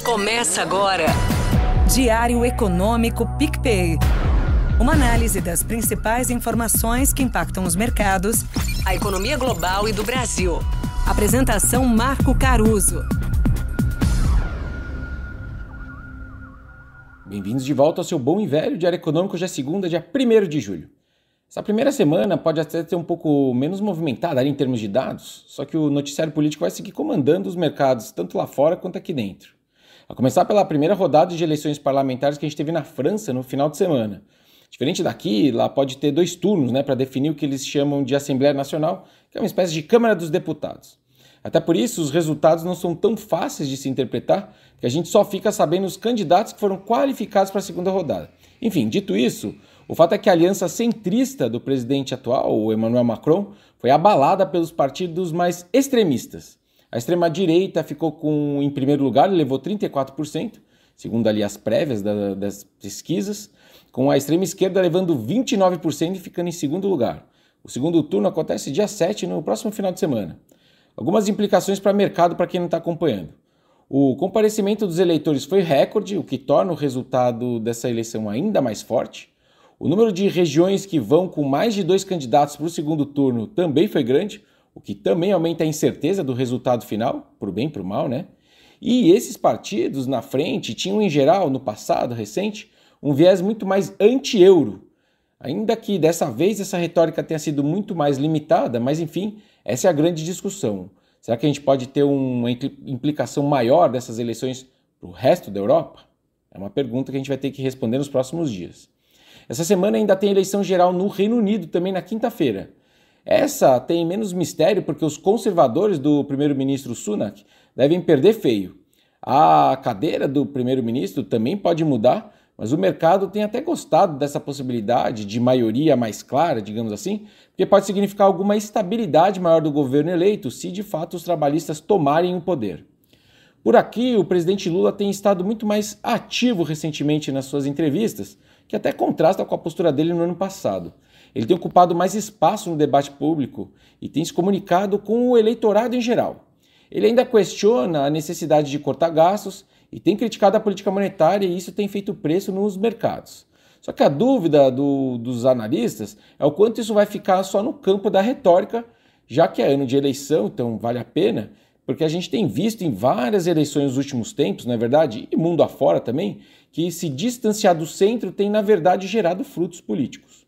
Começa agora. Diário Econômico PicPay. Uma análise das principais informações que impactam os mercados, A economia global e do Brasil. Apresentação Marco Caruso. Bem-vindos de volta ao seu bom e velho Diário Econômico. Hoje é segunda, dia 1º de julho. Essa primeira semana pode até ser um pouco menos movimentada ali em termos de dados, só que o noticiário político vai seguir comandando os mercados, tanto lá fora quanto aqui dentro. A começar pela primeira rodada de eleições parlamentares que a gente teve na França no final de semana. Diferente daqui, lá pode ter 2 turnos, para definir o que eles chamam de Assembleia Nacional, que é uma espécie de Câmara dos Deputados. Até por isso, os resultados não são tão fáceis de se interpretar, que a gente só fica sabendo os candidatos que foram qualificados para a segunda rodada. Enfim, dito isso, o fato é que a aliança centrista do presidente atual, o Emmanuel Macron, foi abalada pelos partidos mais extremistas. A extrema-direita ficou em primeiro lugar e levou 34%, segundo ali as prévias das pesquisas, com a extrema-esquerda levando 29% e ficando em segundo lugar. O segundo turno acontece dia 7, no próximo final de semana. Algumas implicações para o mercado para quem não está acompanhando. O comparecimento dos eleitores foi recorde, o que torna o resultado dessa eleição ainda mais forte. O número de regiões que vão com mais de 2 candidatos para o segundo turno também foi grande, o que também aumenta a incerteza do resultado final, para o bem e para o mal, E esses partidos na frente tinham, em geral, no passado recente, um viés muito mais anti-euro. Ainda que dessa vez essa retórica tenha sido muito mais limitada, mas enfim, essa é a grande discussão. Será que a gente pode ter uma implicação maior dessas eleições para o resto da Europa? É uma pergunta que a gente vai ter que responder nos próximos dias. Essa semana ainda tem eleição geral no Reino Unido, também na quinta-feira. Essa tem menos mistério porque os conservadores do primeiro-ministro Sunak devem perder feio. A cadeira do primeiro-ministro também pode mudar, mas o mercado tem até gostado dessa possibilidade de maioria mais clara, digamos assim, porque pode significar alguma estabilidade maior do governo eleito se de fato os trabalhistas tomarem o poder. Por aqui, o presidente Lula tem estado muito mais ativo recentemente nas suas entrevistas, que até contrasta com a postura dele no ano passado. Ele tem ocupado mais espaço no debate público e tem se comunicado com o eleitorado em geral. Ele ainda questiona a necessidade de cortar gastos e tem criticado a política monetária e isso tem feito preço nos mercados. Só que a dúvida dos analistas é o quanto isso vai ficar só no campo da retórica, já que é ano de eleição, então vale a pena, porque a gente tem visto em várias eleições nos últimos tempos, não é verdade, e mundo afora também, que se distanciar do centro tem, na verdade, gerado frutos políticos.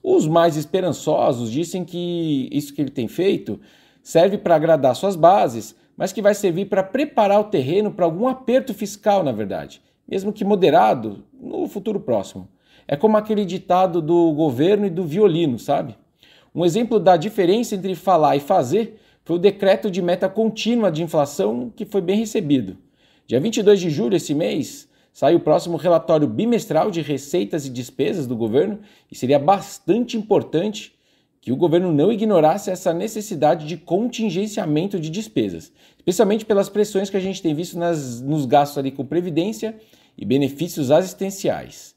Os mais esperançosos dizem que isso que ele tem feito serve para agradar suas bases, mas que vai servir para preparar o terreno para algum aperto fiscal, na verdade, mesmo que moderado, no futuro próximo. É como aquele ditado do governo e do violino, sabe? Um exemplo da diferença entre falar e fazer foi o decreto de meta contínua de inflação que foi bem recebido. Dia 22 de julho, esse mês, sai o próximo relatório bimestral de receitas e despesas do governo e seria bastante importante que o governo não ignorasse essa necessidade de contingenciamento de despesas, especialmente pelas pressões que a gente tem visto nos gastos ali com previdência e benefícios assistenciais.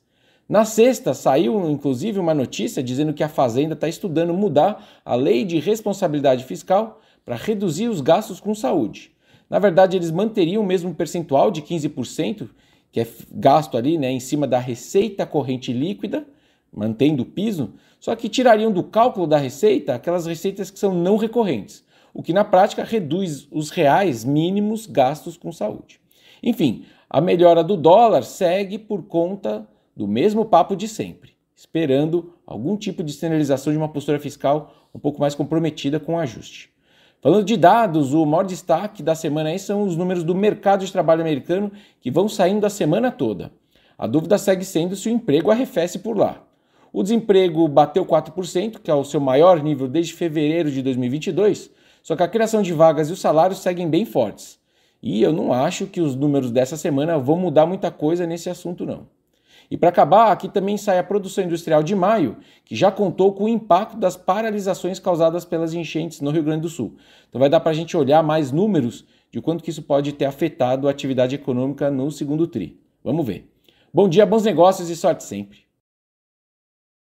Na sexta, saiu inclusive uma notícia dizendo que a Fazenda está estudando mudar a lei de responsabilidade fiscal para reduzir os gastos com saúde. Na verdade, eles manteriam o mesmo percentual de 15%, que é gasto ali em cima da receita corrente líquida, mantendo o piso, só que tirariam do cálculo da receita aquelas receitas que são não recorrentes, o que na prática reduz os reais mínimos gastos com saúde. Enfim, a melhora do dólar segue por conta do mesmo papo de sempre, esperando algum tipo de sinalização de uma postura fiscal um pouco mais comprometida com o ajuste. Falando de dados, o maior destaque da semana aí são os números do mercado de trabalho americano que vão saindo a semana toda. A dúvida segue sendo se o emprego arrefece por lá. O desemprego bateu 4%, que é o seu maior nível desde fevereiro de 2022, só que a criação de vagas e os salários seguem bem fortes. E eu não acho que os números dessa semana vão mudar muita coisa nesse assunto, não. E para acabar, aqui também sai a produção industrial de maio, que já contou com o impacto das paralisações causadas pelas enchentes no Rio Grande do Sul. Então vai dar para a gente olhar mais números de quanto que isso pode ter afetado a atividade econômica no segundo tri. Vamos ver. Bom dia, bons negócios e sorte sempre.